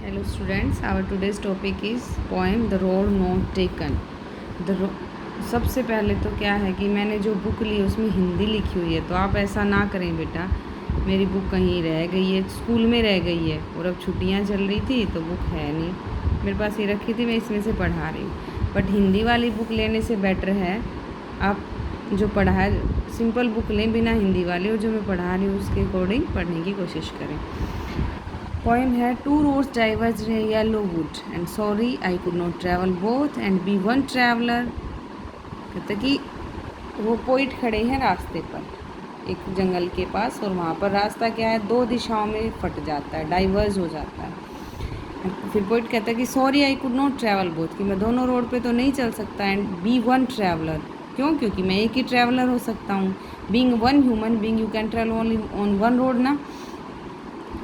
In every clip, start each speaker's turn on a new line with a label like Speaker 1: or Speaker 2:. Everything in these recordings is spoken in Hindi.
Speaker 1: Hello students, our today's topic is poem The Road Not Taken. सबसे पहले तो क्या है कि मैंने जो बुक ली उसमें हिंदी लिखी हुई है, तो आप ऐसा ना करें बेटा। मेरी बुक कहीं रह गई है, स्कूल में रह गई है और अब छुट्टियां चल रही थी तो बुक है नहीं मेरे पास, ये रखी थी, मैं इसमें से पढ़ा रही हूँ। बट हिंदी वाली बुक लेने से बेटर है आप जो पढ़ा है सिंपल बुक लें बिना हिंदी वाली, और जो मैं पढ़ा रही हूँ उसके अकॉर्डिंग पढ़ने की कोशिश करें। पोएम है two roads diverge in yellow wood and sorry I could not travel both and be one traveller. कहते कि वो पोइट खड़े हैं रास्ते पर एक जंगल के पास, और वहाँ पर रास्ता क्या है, दो दिशाओं में फट जाता है, डाइवर्ज हो जाता है। फिर पोइट कहता है कि sorry I could not travel both, कि मैं दोनों रोड पे तो नहीं चल सकता, एंड बी वन ट्रैवलर, क्यों, क्योंकि मैं एक ही ट्रैवलर हो सकता हूँ। Being one human being you can travel only on one road ना।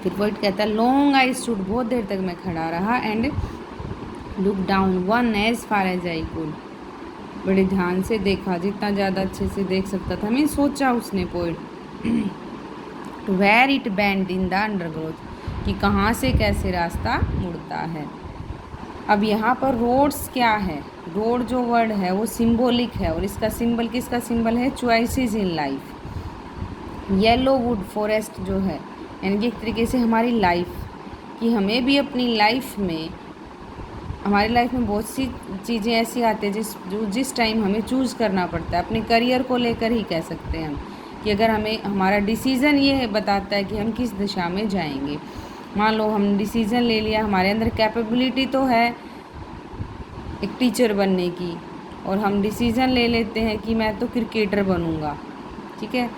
Speaker 1: फिर पोइट कहता है लॉन्ग आई स्टूड, बहुत देर तक मैं खड़ा रहा, and look down one as far as I could, बड़े ध्यान से देखा, जितना ज़्यादा अच्छे से देख सकता था मैं, सोचा उसने poet to where it bend in the undergrowth, कि कहाँ से कैसे रास्ता मुड़ता है। अब यहाँ पर रोड्स क्या है, रोड जो वर्ड है वो सिंबॉलिक है, और इसका सिंबल किसका सिंबल है, choices in life. Yellow wood forest जो है, यानी कि एक तरीके से हमारी लाइफ, कि हमें भी अपनी लाइफ में, हमारी लाइफ में बहुत सी चीज़ें ऐसी आती हैं जिस टाइम हमें चूज़ करना पड़ता है। अपने करियर को लेकर ही कह सकते हैं हम, कि अगर हमें हमारा डिसीज़न ये बताता है कि हम किस दिशा में जाएंगे। मान लो हम डिसीज़न ले लिया, हमारे अंदर कैपेबिलिटी तो है एक टीचर बनने की, और हम डिसीज़न ले लेते हैं कि मैं तो क्रिकेटर बनूंगा, ठीक है।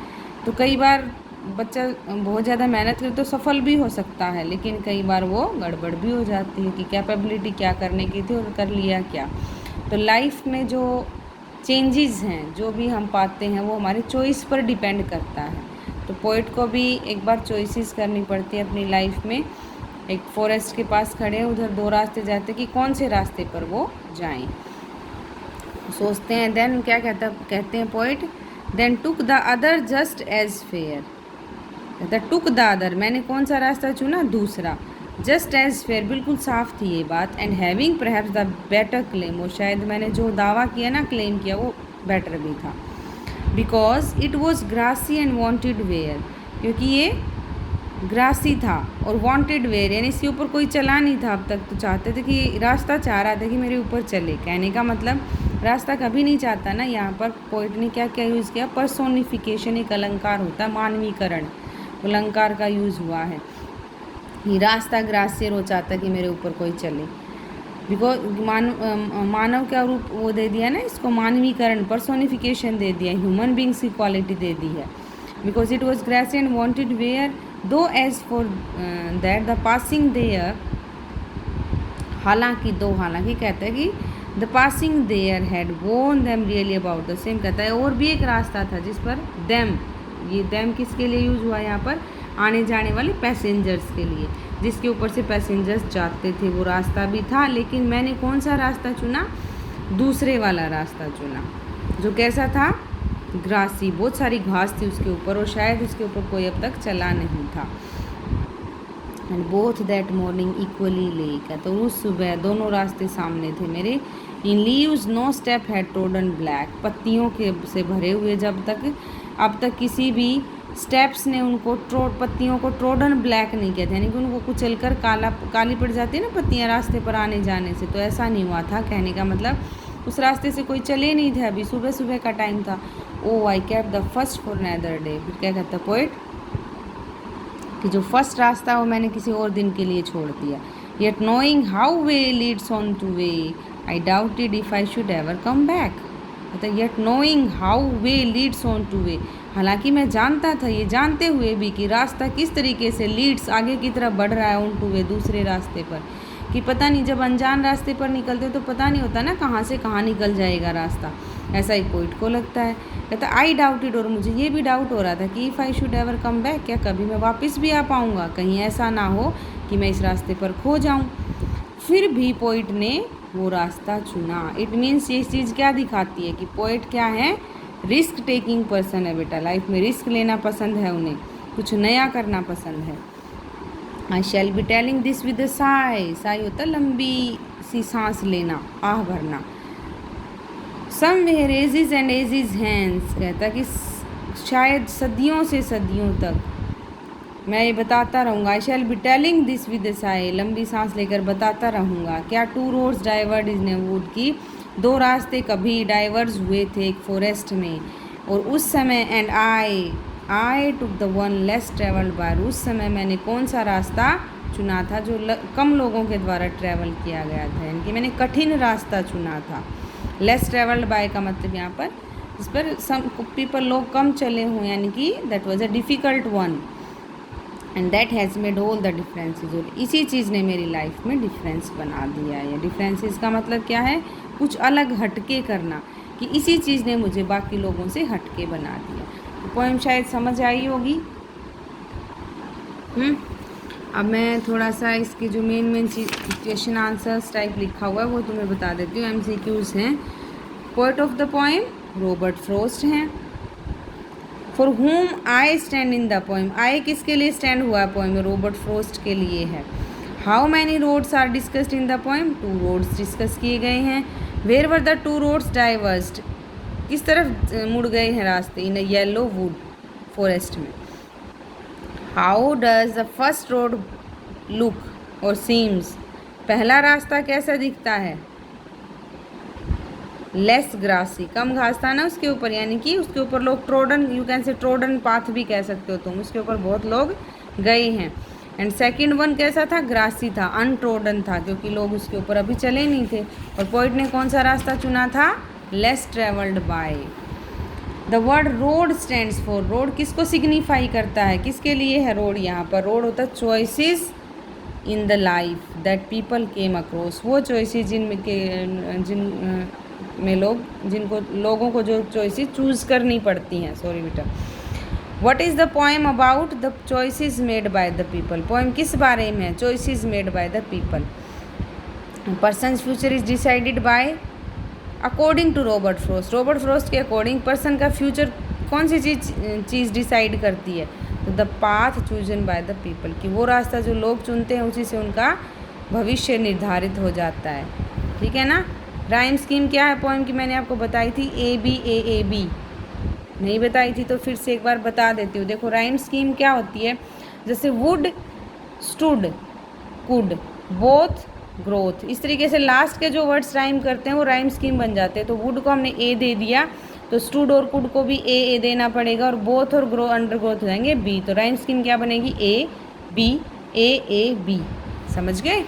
Speaker 1: तो कई बार बच्चा बहुत ज़्यादा मेहनत करे तो सफल भी हो सकता है, लेकिन कई बार वो गड़बड़ भी हो जाती है कि कैपेबिलिटी क्या करने की थी और कर लिया क्या। तो लाइफ में जो चेंजेस हैं जो भी हम पाते हैं वो हमारे चॉइस पर डिपेंड करता है। तो पोइट को भी एक बार चॉइसेस करनी पड़ती है अपनी लाइफ में। एक फॉरेस्ट के पास खड़े हैं, उधर दो रास्ते जाते कि कौन से रास्ते पर वो जाएं। सोचते हैं, देन क्या कहते हैं poet, then took the other just as fair. कहता टुक द अदर, मैंने कौन सा रास्ता चुना, दूसरा, जस्ट एज फेयर, बिल्कुल साफ थी ये बात, and having perhaps the better claim, और शायद मैंने जो दावा किया ना, क्लेम किया, वो बेटर भी था। Because it was grassy and wanted wear, क्योंकि ये ग्रासी था और वांटेड वेयर, यानी इसके ऊपर कोई चला नहीं था अब तक, तो चाहते थे कि रास्ता चाह रहा था कि मेरे ऊपर चले। कहने का मतलब रास्ता कभी नहीं चाहता ना। यहाँ पर पोइट ने क्या क्या यूज़ किया, पर्सोनिफिकेशन, एक अलंकार होता है, मानवीकरण, अलंकार का यूज़ हुआ है। ये रास्ता ग्रासियर, वो चाहता कि मेरे ऊपर कोई चले, बिकॉज मानव का रूप वो दे दिया ना इसको, मानवीकरण, पर्सोनिफिकेशन दे दिया, ह्यूमन बींग्स की क्वालिटी दे दी है। Because it was grassy and wanted wear though as for that the passing there, हालांकि दो, हालांकि कहता है कि the passing there had worn them really about the same, कहता है और भी एक रास्ता था जिस पर देम, ये देम किसके लिए यूज़ हुआ यहाँ पर, आने जाने वाले पैसेंजर्स के लिए, जिसके ऊपर से पैसेंजर्स जाते थे, वो रास्ता भी था, लेकिन मैंने कौन सा रास्ता चुना, दूसरे वाला रास्ता चुना, जो कैसा था, ग्रासी, बहुत सारी घास थी उसके ऊपर, और शायद उसके ऊपर कोई अब तक चला नहीं था। And both that morning equally lay है, तो उस सुबह दोनों रास्ते सामने थे मेरे। In leaves no step had trodden black, पत्तियों के से भरे हुए, जब तक अब तक किसी भी स्टेप्स ने उनको पत्तियों को ट्रोडन ब्लैक नहीं किया था, यानी कि उनको कुचल कर काली पड़ जाती है ना पत्तियाँ रास्ते पर आने जाने से, तो ऐसा नहीं हुआ था। कहने का मतलब उस रास्ते से कोई चले नहीं थे, अभी सुबह सुबह का टाइम था। Oh I kept the first for another day, फिर क्या कहता है पोइट, कि जो फर्स्ट रास्ता वो मैंने किसी और दिन के लिए छोड़ दिया। Yet knowing how way leads on to way I doubted if I should ever come back. मतलब yet knowing how way leads on to way, हालांकि मैं जानता था, ये जानते हुए भी कि रास्ता किस तरीके से लीड्स, आगे की तरफ बढ़ रहा है, ऑन टू वे, दूसरे रास्ते पर, कि पता नहीं, जब अनजान रास्ते पर निकलते तो पता नहीं होता ना कहाँ से कहाँ निकल जाएगा रास्ता, ऐसा ही पोइट को लगता है। कहता आई डाउटेड, और मुझे ये भी डाउट हो रहा था कि if I should ever come back, क्या कभी मैं वापस भी आ पाऊँगा, कहीं ऐसा ना हो कि मैं इस रास्ते पर खो जाऊँ। फिर भी पोइट ने वो रास्ता चुना। इट मीन्स ये चीज़ क्या दिखाती है कि पोइट क्या है, रिस्क टेकिंग पर्सन है बेटा, लाइफ में रिस्क लेना पसंद है उन्हें, कुछ नया करना पसंद है। I shall be telling this with a sigh, sigh होता लंबी सी सांस लेना, आह भरना। Somewhere ages and ages hence, कहता कि शायद सदियों से सदियों तक मैं ये बताता रहूँगा। I shall be telling this with a sigh, लंबी सांस लेकर बताता रहूँगा। क्या two roads diverged in a wood, की दो रास्ते कभी डाइवर्स हुए थे एक फॉरेस्ट में, और उस समय and I took the one less travelled by, उस समय मैंने कौन सा रास्ता चुना था जो कम लोगों के द्वारा ट्रैवल किया गया था, यानी कि मैंने कठिन रास्ता चुना था। लेस ट्रेवल्ड बाय का मतलब यहाँ पर जिस पर सम पीपल लोग कम चले हुए, यानी कि that was a difficult one and that has made all the differences, और इसी चीज़ ने मेरी लाइफ में डिफरेंस बना दिया है। डिफरेंसेस का मतलब क्या है, कुछ अलग हटके करना, कि इसी चीज़ ने मुझे बाकी लोगों से हटके बना दिया। तो पोएम शायद समझ आई होगी। अब मैं थोड़ा सा इसके जो मेन चीज क्वेश्चन आंसर्स टाइप लिखा हुआ है वो तुम्हें बता देती हूँ। MCQs हैं। Poet of the poem Robert Frost हैं। For whom I stand in the poem, I किसके लिए स्टैंड हुआ है पोएम में, रॉबर्ट फ्रॉस्ट के लिए है। How many roads are discussed in the poem, 2 roads discuss किए गए हैं। Where were the 2 roads diverged, किस तरफ मुड़ गए हैं रास्ते, in a yellow wood forest में। How does the first road look और सीम्स, पहला रास्ता कैसा दिखता है, लेस ग्रासी, कम घास था ना उसके ऊपर, यानी कि उसके ऊपर लोग trodden, you can say trodden path भी कह सकते हो तुम, उसके ऊपर बहुत लोग गए हैं। एंड सेकंड वन कैसा था, ग्रासी था, अनट्रोडन था, क्योंकि लोग उसके ऊपर अभी चले नहीं थे। और पोइट ने कौन सा रास्ता चुना था, less travelled by. The word road stands for, road किसको सिग्निफाई करता है, किसके लिए है रोड यहाँ पर, रोड होता है choices in the life that people came across, वो चॉइसेस जिन में लोगों को जो चॉइसेस चूज़ करनी पड़ती हैं। सॉरी बेटा। What is the poem about, the choices made by the people, poem किस बारे में है, choices made by the people. Persons future is decided by according to Robert Frost, Robert Frost के अकॉर्डिंग पर्सन का फ्यूचर कौन सी चीज़ डिसाइड करती है, तो the path chosen by the people, कि वो रास्ता जो लोग चुनते हैं उसी से उनका भविष्य निर्धारित हो जाता है। ठीक है ना। राइम स्कीम क्या है पोएम की, मैंने आपको बताई थी, ABAAB, नहीं बताई थी तो फिर से एक बार बता देती हूँ। देखो राइम स्कीम क्या होती है, जैसे would, stood, could, both, growth, इस तरीके से लास्ट के जो वर्ड्स राइम करते हैं वो राइम स्कीम बन जाते हैं। तो वुड को हमने A दे दिया, तो स्टूड और कुड को भी A देना पड़ेगा, और बोथ और ग्रो अंडर ग्रोथ हो जाएंगे B। तो राइम स्कीम क्या बनेगी, ABAAB। समझ गए।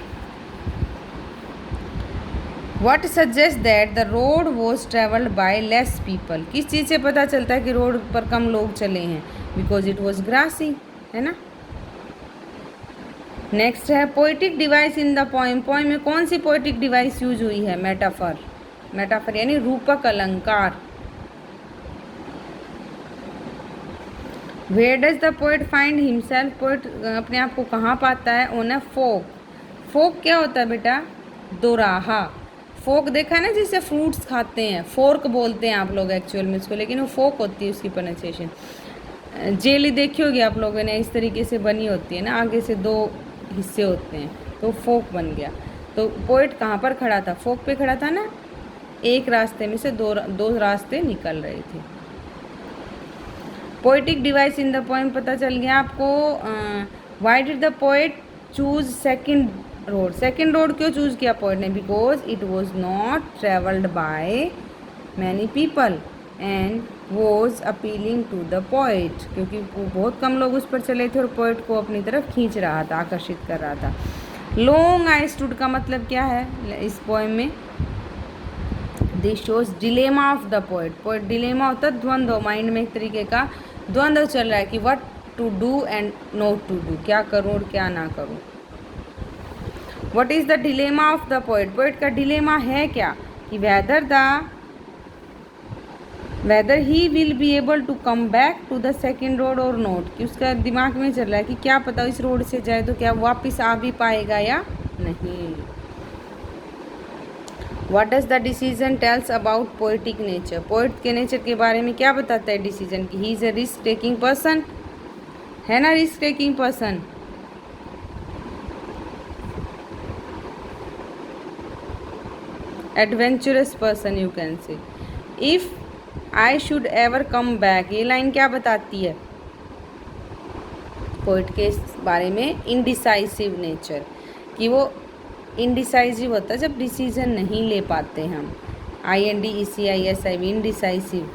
Speaker 1: What suggests that the road was travelled by less people, किस चीज़ से पता चलता है कि रोड पर कम लोग चले हैं, बिकॉज इट वॉज ग्रासी, है ना। नेक्स्ट है poetic device in the poem, poem में कौन सी पोइटिक डिवाइस यूज हुई है, मेटाफर, मेटाफर यानी रूपक अलंकार। Where does the poet find himself, poet अपने आप को कहाँ पाता है, ऑन अ फोक, फोक क्या होता है बेटा, दोराहा। फोक देखा ना जिससे फ्रूट्स खाते हैं, फोर्क बोलते हैं आप लोग एक्चुअल में उसको, लेकिन वो फोक होती है उसकी प्रोनाउंसिएशन। जेली देखी होगी आप लोगों ने, इस तरीके से बनी होती है ना, आगे से 2 हिस्से होते हैं, तो फोक बन गया। तो पोइट कहाँ पर खड़ा था, फोक पे खड़ा था ना, एक रास्ते में से दो रास्ते निकल रहे थे। Poetic device in the poem पता चल गया आपको। Why did the poet choose second road, second road क्यों चूज़ किया पोइट ने, because it was not travelled by many people and was appealing to the poet, क्योंकि बहुत कम लोग उस पर चले थे और पोइट को अपनी तरफ खींच रहा था, आकर्षित कर रहा था। लॉन्ग आई स्टूड का मतलब क्या है इस पोएम में, this shows dilemma of the poet, poet dilemma होता है द्वंद्व, माइंड में एक तरीके का द्वंद्व चल रहा है कि what to do and not to do, क्या करूँ और क्या ना करूँ। What is the dilemma of the poet? Poet का डिलेमा है क्या, कि whether he will be able to come back to the second road or not, कि उसका दिमाग में चल रहा है कि क्या पता इस रोड से जाए तो क्या वापस आ भी पाएगा या नहीं। What does the decision tells about poetic nature? Poet के नेचर के बारे में क्या बताता है डिसीजन, कि he is a risk taking person, है ना, risk taking person. Adventurous person you can say. If I should ever come back, ये लाइन क्या बताती है पोइट के बारे में? इनडिसाइसिव नेचर, कि वो इनडिसाइसिव होता है जब डिसीजन नहीं ले पाते हम। INDECISIV, indecisive.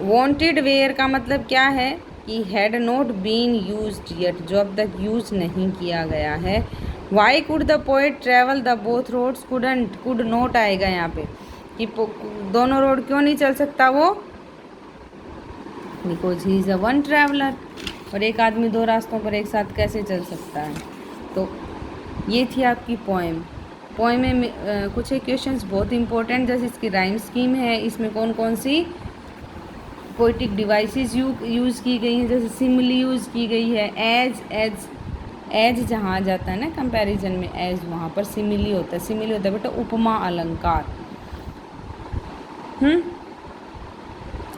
Speaker 1: वांटेड वेयर का मतलब क्या है कि had not been used yet, जो अब तक यूज नहीं किया गया है। Why could the poet travel the both roads? Couldn't, could not आएगा यहाँ पे कि दोनों रोड क्यों नहीं चल सकता वो? Because he is a one traveller, और एक आदमी दो रास्तों पर एक साथ कैसे चल सकता है? तो ये थी आपकी पोएम। पोएम में कुछ एक क्वेश्चंस बहुत इंपॉर्टेंट, जैसे इसकी राइम स्कीम है, इसमें कौन कौन सी पोइटिक डिवाइसेस यूज़ की गई हैं, जैसे सिमिली यूज़ की गई है, एज जहाँ आ जाता है ना कंपैरिजन में, एज वहाँ पर सिमिली होता है। सिमिली होता है बेटा उपमा अलंकार।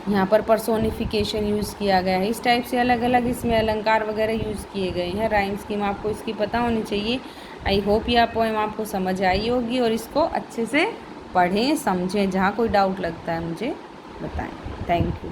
Speaker 1: यहाँ पर पर्सोनिफिकेशन यूज़ किया गया है। इस टाइप से अलग अलग इसमें अलंकार वगैरह यूज़ किए गए हैं। राइम स्कीम आपको इसकी पता होनी चाहिए। आई होप ये पोएम आपको समझ आई होगी, और इसको अच्छे से पढ़ें समझें। जहाँ कोई डाउट लगता है मुझे बताएं। Thank you.